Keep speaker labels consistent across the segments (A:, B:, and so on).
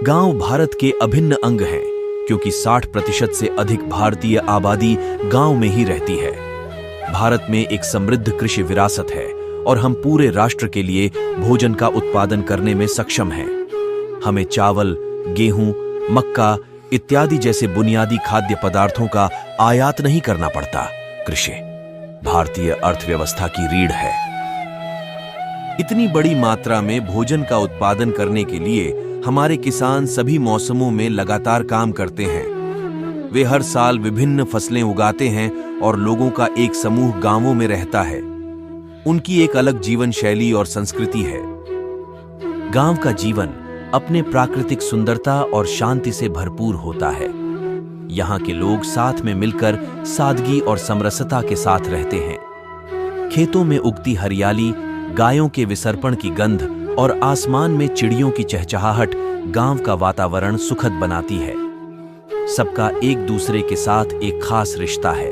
A: गांव भारत के अभिन्न अंग हैं, क्योंकि 60% से अधिक भारतीय आबादी गांव में ही रहती है। भारत में एक समृद्ध कृषि विरासत है और हम पूरे राष्ट्र के लिए भोजन का उत्पादन करने में सक्षम हैं। हमें चावल, गेहूं, मक्का इत्यादि जैसे बुनियादी खाद्य पदार्थों का आयात नहीं करना पड़ता। कृषि भारतीय अर्थव्यवस्था की रीढ़ है। इतनी बड़ी मात्रा में भोजन का उत्पादन करने के लिए हमारे किसान सभी मौसमों में लगातार काम करते हैं। वे हर साल विभिन्न फसलें उगाते हैं और लोगों का एक समूह गांवों में रहता है। उनकी एक अलग जीवन शैली और संस्कृति है। गांव का जीवन अपने प्राकृतिक सुंदरता और शांति से भरपूर होता है। यहाँ के लोग साथ में मिलकर सादगी और समरसता के साथ रहते हैं। खेतों में उगती हरियाली, गायों के विसर्पण की गंध और आसमान में चिड़ियों की चहचहाहट गांव का वातावरण सुखद बनाती है। सबका एक दूसरे के साथ एक खास रिश्ता है।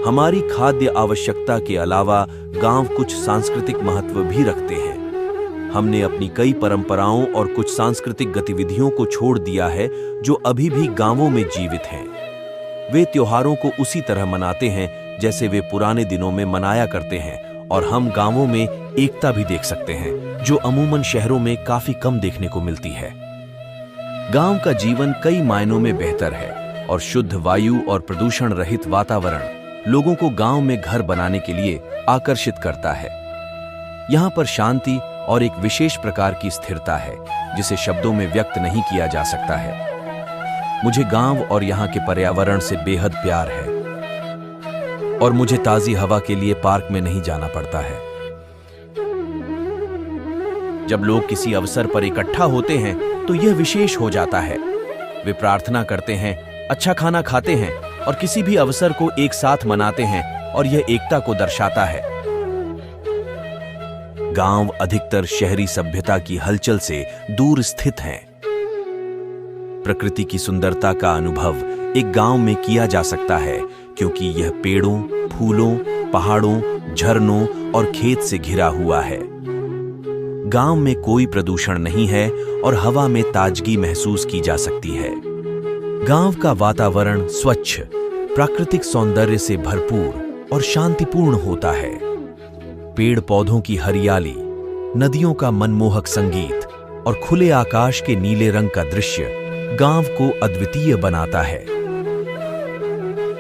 A: हमारी खाद्य आवश्यकता के अलावा गांव कुछ सांस्कृतिक महत्व भी रखते हैं। हमने अपनी कई परंपराओं और कुछ सांस्कृतिक गतिविधियों को छोड़ दिया है जो अभी भी गांवों में जीवित हैं। वे त्योहारों को उसी तरह मनाते हैं जैसे वे पुराने दिनों में मनाया करते हैं, और हम गांवों में एकता भी देख सकते हैं जो अमूमन शहरों में काफी कम देखने को मिलती है। गांव का जीवन कई मायनों में बेहतर है और शुद्ध वायु और प्रदूषण रहित वातावरण लोगों को गांव में घर बनाने के लिए आकर्षित करता है। यहाँ पर शांति और एक विशेष प्रकार की स्थिरता है जिसे शब्दों में व्यक्त नहीं किया जा सकता है। मुझे गांव और यहाँ के पर्यावरण से बेहद प्यार है और मुझे ताजी हवा के लिए पार्क में नहीं जाना पड़ता है। जब लोग किसी अवसर पर इकट्ठा होते हैं तो यह विशेष हो जाता है। वे प्रार्थना करते हैं, अच्छा खाना खाते हैं और किसी भी अवसर को एक साथ मनाते हैं, और यह एकता को दर्शाता है। गांव अधिकतर शहरी सभ्यता की हलचल से दूर स्थित हैं। प्रकृति की सुंदरता का अनुभव एक गांव में किया जा सकता है क्योंकि यह पेड़ों, फूलों, पहाड़ों, झरनों और खेत से घिरा हुआ है। गांव में कोई प्रदूषण नहीं है और हवा में ताजगी महसूस की जा सकती है। गांव का वातावरण स्वच्छ, प्राकृतिक सौंदर्य से भरपूर और शांतिपूर्ण होता है। पेड़ पौधों की हरियाली, नदियों का मनमोहक संगीत और खुले आकाश के नीले रंग का दृश्य गांव को अद्वितीय बनाता है।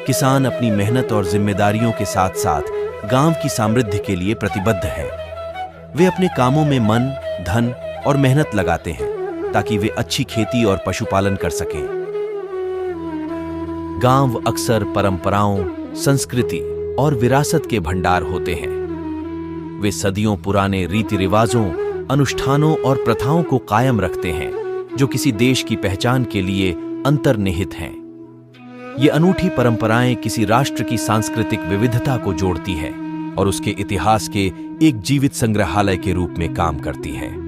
A: किसान अपनी मेहनत और जिम्मेदारियों के साथ साथ गांव की समृद्धि के लिए प्रतिबद्ध हैं। वे अपने कामों में मन, धन और मेहनत लगाते हैं ताकि वे अच्छी खेती और पशुपालन कर सकें। गांव अक्सर परंपराओं, संस्कृति और विरासत के भंडार होते हैं। वे सदियों पुराने रीति रिवाजों, अनुष्ठानों और प्रथाओं को कायम रखते हैं जो किसी देश की पहचान के लिए अंतर्निहित हैं। ये अनूठी परंपराएं किसी राष्ट्र की सांस्कृतिक विविधता को जोड़ती हैं और उसके इतिहास के एक जीवित संग्रहालय के रूप में काम करती हैं।